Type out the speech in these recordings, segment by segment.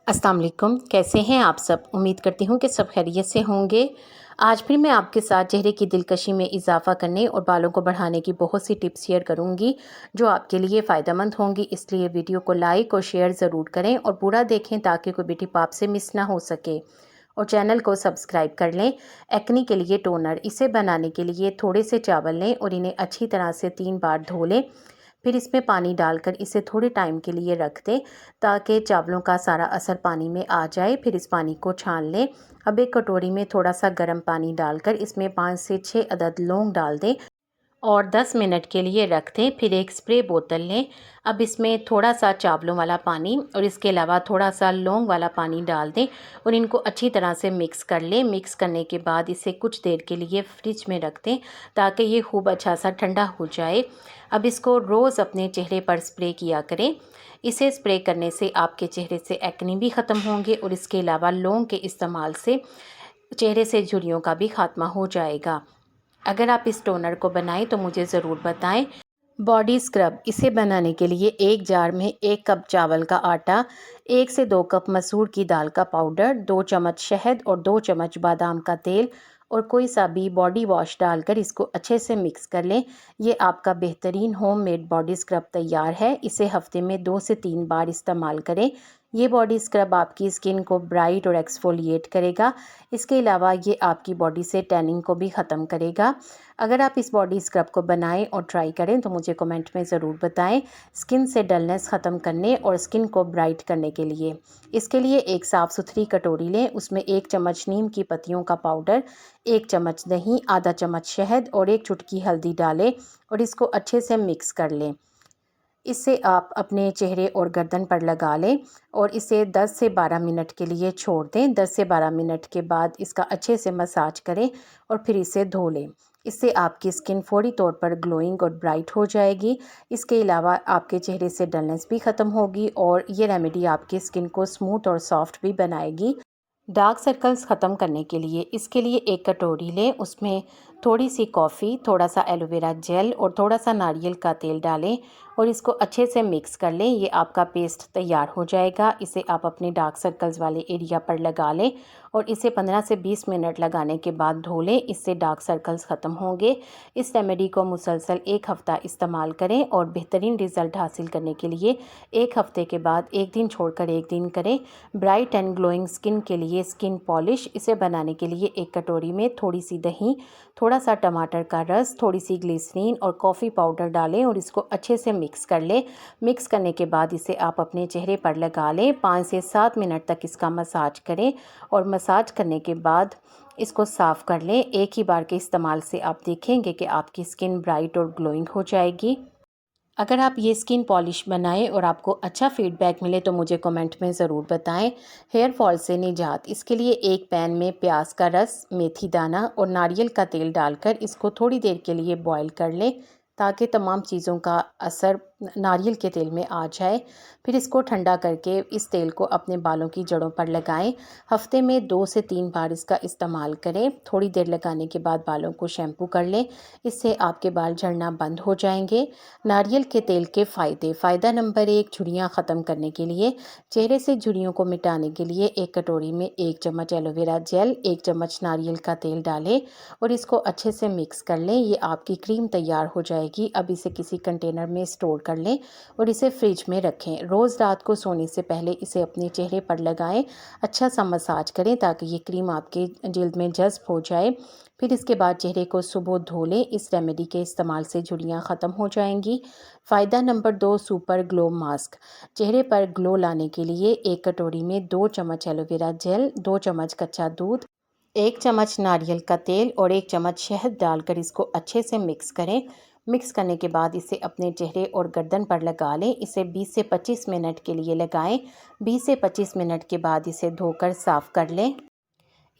अस्सलाम वालेकुम, कैसे हैं आप सब। उम्मीद करती हूँ कि सब खैरियत से होंगे। आज फिर मैं आपके साथ चेहरे की दिलकशी में इजाफ़ा करने और बालों को बढ़ाने की बहुत सी टिप्स शेयर करूँगी जो आपके लिए फ़ायदेमंद होंगी। इसलिए वीडियो को लाइक और शेयर ज़रूर करें और पूरा देखें ताकि कोई भी टिप आपसे मिस ना हो सके। और चैनल को सब्सक्राइब कर लें। एक्ने के लिए टोनर, इसे बनाने के लिए थोड़े से चावल लें और इन्हें अच्छी तरह से 3 बार धो लें। फिर इसमें पानी डालकर इसे थोड़े टाइम के लिए रख दें ताकि चावलों का सारा असर पानी में आ जाए। फिर इस पानी को छान लें। अब एक कटोरी में थोड़ा सा गर्म पानी डालकर इसमें 5 से 6 अदद लौंग डाल दें और 10 मिनट के लिए रख दें। फिर एक स्प्रे बोतल लें। अब इसमें थोड़ा सा चावलों वाला पानी और इसके अलावा थोड़ा सा लौंग वाला पानी डाल दें और इनको अच्छी तरह से मिक्स कर लें। मिक्स करने के बाद इसे कुछ देर के लिए फ्रिज में रख दें ताकि ये खूब अच्छा सा ठंडा हो जाए। अब इसको रोज़ अपने चेहरे पर स्प्रे किया करें। इसे स्प्रे करने से आपके चेहरे से एक्ने भी ख़त्म होंगे और इसके अलावा लौंग के इस्तेमाल से चेहरे से झुर्रियों का भी खात्मा हो जाएगा। अगर आप इस टोनर को बनाएं तो मुझे ज़रूर बताएं। बॉडी स्क्रब, इसे बनाने के लिए एक जार में 1 कप चावल का आटा, 1 से 2 कप मसूर की दाल का पाउडर, 2 चम्मच शहद और 2 चम्मच बादाम का तेल और कोई सा भी बॉडी वॉश डालकर इसको अच्छे से मिक्स कर लें। ये आपका बेहतरीन होममेड बॉडी स्क्रब तैयार है। इसे हफ्ते में 2 से 3 बार इस्तेमाल करें। ये बॉडी स्क्रब आपकी स्किन को ब्राइट और एक्सफोलिएट करेगा। इसके अलावा ये आपकी बॉडी से टैनिंग को भी ख़त्म करेगा। अगर आप इस बॉडी स्क्रब को बनाएं और ट्राई करें तो मुझे कमेंट में ज़रूर बताएं। स्किन से डलनेस ख़त्म करने और स्किन को ब्राइट करने के लिए इसके लिए एक साफ़ सुथरी कटोरी लें। उसमें 1 चम्मच नीम की पत्तियों का पाउडर, 1 चम्मच दही, आधा चम्मच शहद और 1 चुटकी हल्दी डालें और इसको अच्छे से मिक्स कर लें। इसे आप अपने चेहरे और गर्दन पर लगा लें और इसे 10 से 12 मिनट के लिए छोड़ दें। 10 से 12 मिनट के बाद इसका अच्छे से मसाज करें और फिर इसे धो लें। इससे आपकी स्किन फौरी तौर पर ग्लोइंग और ब्राइट हो जाएगी। इसके अलावा आपके चेहरे से डलनेस भी ख़त्म होगी और ये रेमेडी आपकी स्किन को स्मूथ और सॉफ्ट भी बनाएगी। डार्क सर्कल्स ख़त्म करने के लिए इसके लिए एक कटोरी लें। उसमें थोड़ी सी कॉफ़ी, थोड़ा सा एलोवेरा जेल और थोड़ा सा नारियल का तेल डालें और इसको अच्छे से मिक्स कर लें। ये आपका पेस्ट तैयार हो जाएगा। इसे आप अपने डार्क सर्कल्स वाले एरिया पर लगा लें और इसे 15 से 20 मिनट लगाने के बाद धो लें। इससे डार्क सर्कल्स ख़त्म होंगे। इस रेमेडी को मुसलसल 1 हफ़्ता इस्तेमाल करें और बेहतरीन रिज़ल्ट हासिल करने के लिए 1 हफ़्ते के बाद 1 दिन छोड़कर 1 दिन करें। ब्राइट एंड ग्लोइंग स्किन के लिए स्किन पॉलिश, इसे बनाने के लिए एक कटोरी में थोड़ी सी दही, थोड़ा सा टमाटर का रस, थोड़ी सी ग्लिसरीन और कॉफ़ी पाउडर डालें और इसको अच्छे से मिक्स कर लें। मिक्स करने के बाद इसे आप अपने चेहरे पर लगा लें। 5 से 7 मिनट तक इसका मसाज करें और मसाज करने के बाद इसको साफ़ कर लें। एक ही बार के इस्तेमाल से आप देखेंगे कि आपकी स्किन ब्राइट और ग्लोइंग हो जाएगी। अगर आप ये स्किन पॉलिश बनाएं और आपको अच्छा फीडबैक मिले तो मुझे कमेंट में ज़रूर बताएं। हेयर फॉल से निजात, इसके लिए एक पैन में प्याज का रस, मेथी दाना और नारियल का तेल डालकर इसको थोड़ी देर के लिए बॉईल कर लें ताकि तमाम चीज़ों का असर नारियल के तेल में आ जाए। फिर इसको ठंडा करके इस तेल को अपने बालों की जड़ों पर लगाएं। हफ्ते में 2 से 3 बार इसका इस्तेमाल करें। थोड़ी देर लगाने के बाद बालों को शैम्पू कर लें। इससे आपके बाल झड़ना बंद हो जाएंगे। नारियल के तेल के फ़ायदा नंबर 1, झुर्रियाँ ख़त्म करने के लिए। चेहरे से झुर्रियों को मिटाने के लिए एक कटोरी में 1 चम्मच एलोवेरा जेल, 1 चम्मच नारियल का तेल डालें और इसको अच्छे से मिक्स कर लें। ये आपकी क्रीम तैयार हो जाएगी। अब इसे किसी कंटेनर में स्टोर कर लें और इसे फ्रिज में रखें। रोज़ रात को सोने से पहले इसे अपने चेहरे पर लगाएं। अच्छा सा मसाज करें ताकि ये क्रीम आपके जल्द में जज़्ब हो जाए। फिर इसके बाद चेहरे को सुबह धो लें। इस रेमेडी के इस्तेमाल से झुर्रियाँ ख़त्म हो जाएंगी। फ़ायदा नंबर 2, सुपर ग्लो मास्क। चेहरे पर ग्लो लाने के लिए एक कटोरी में 2 चम्मच एलोवेरा जेल, 2 चम्मच कच्चा दूध, 1 चम्मच नारियल का तेल और 1 चम्मच शहद डालकर इसको अच्छे से मिक्स करें। मिक्स करने के बाद इसे अपने चेहरे और गर्दन पर लगा लें। इसे 20 से 25 मिनट के लिए लगाएं। 20 से 25 मिनट के बाद इसे धोकर साफ़ कर लें।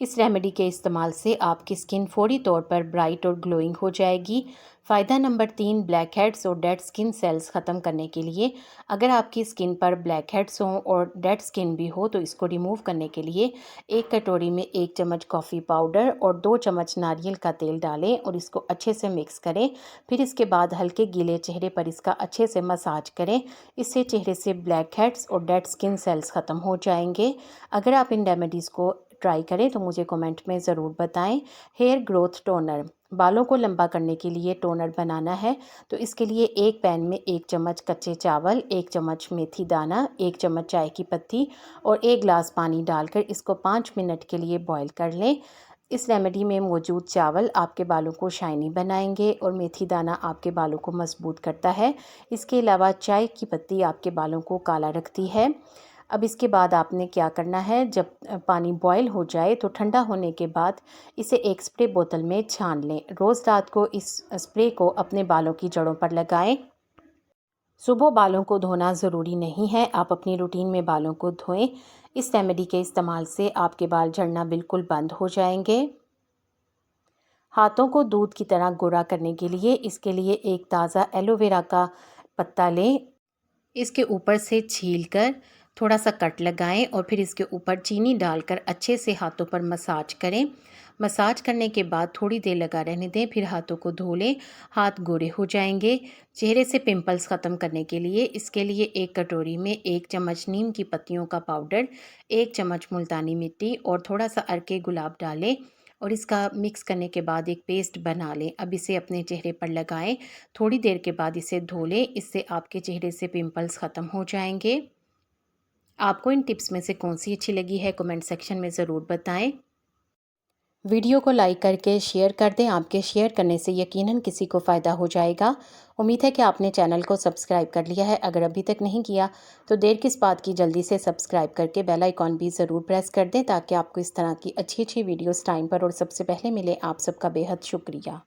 इस रेमेडी के इस्तेमाल से आपकी स्किन फौरी तौर पर ब्राइट और ग्लोइंग हो जाएगी। फ़ायदा नंबर 3, ब्लैक हेड्स और डेड स्किन सेल्स ख़त्म करने के लिए। अगर आपकी स्किन पर ब्लैक हेड्स हों और डेड स्किन भी हो तो इसको रिमूव करने के लिए एक कटोरी में 1 चम्मच कॉफ़ी पाउडर और 2 चम्मच नारियल का तेल डालें और इसको अच्छे से मिक्स करें। फिर इसके बाद हल्के गीले चेहरे पर इसका अच्छे से मसाज करें। इससे चेहरे से ब्लैक हेड्स और डेड स्किन सेल्स ख़त्म हो जाएंगे। अगर आप इन रेमेडीज़ को ट्राई करें तो मुझे कमेंट में ज़रूर बताएं। हेयर ग्रोथ टोनर, बालों को लंबा करने के लिए टोनर बनाना है तो इसके लिए एक पैन में 1 चम्मच कच्चे चावल, 1 चम्मच मेथी दाना, 1 चम्मच चाय की पत्ती और 1 गिलास पानी डालकर इसको 5 मिनट के लिए बॉईल कर लें। इस रेमेडी में मौजूद चावल आपके बालों को शाइनी बनाएंगे और मेथी दाना आपके बालों को मजबूत करता है। इसके अलावा चाय की पत्ती आपके बालों को काला रखती है। अब इसके बाद आपने क्या करना है, जब पानी बॉयल हो जाए तो ठंडा होने के बाद इसे एक स्प्रे बोतल में छान लें। रोज़ रात को इस स्प्रे को अपने बालों की जड़ों पर लगाएं। सुबह बालों को धोना ज़रूरी नहीं है, आप अपनी रूटीन में बालों को धोएं। इस रेमेडी के इस्तेमाल से आपके बाल झड़ना बिल्कुल बंद हो जाएंगे। हाथों को दूध की तरह गोरा करने के लिए इसके लिए एक ताज़ा एलोवेरा का पत्ता लें। इसके ऊपर से छीलकर थोड़ा सा कट लगाएं और फिर इसके ऊपर चीनी डालकर अच्छे से हाथों पर मसाज करें। मसाज करने के बाद थोड़ी देर लगा रहने दें, फिर हाथों को धो लें। हाथ गोरे हो जाएंगे। चेहरे से पिंपल्स ख़त्म करने के लिए इसके लिए एक कटोरी में 1 चम्मच नीम की पत्तियों का पाउडर, 1 चम्मच मुल्तानी मिट्टी और थोड़ा सा अर्के गुलाब डालें और इसका मिक्स करने के बाद एक पेस्ट बना लें। अब इसे अपने चेहरे पर लगाएं। थोड़ी देर के बाद इसे धो लें। इससे आपके चेहरे से पिंपल्स ख़त्म हो जाएंगे। आपको इन टिप्स में से कौन सी अच्छी लगी है कमेंट सेक्शन में ज़रूर बताएं। वीडियो को लाइक करके शेयर कर दें। आपके शेयर करने से यकीनन किसी को फ़ायदा हो जाएगा। उम्मीद है कि आपने चैनल को सब्सक्राइब कर लिया है। अगर अभी तक नहीं किया तो देर किस बात की, जल्दी से सब्सक्राइब करके बेल आइकॉन भी ज़रूर प्रेस कर दें ताकि आपको इस तरह की अच्छी अच्छी वीडियोस टाइम पर और सबसे पहले मिले। आप सबका बेहद शुक्रिया।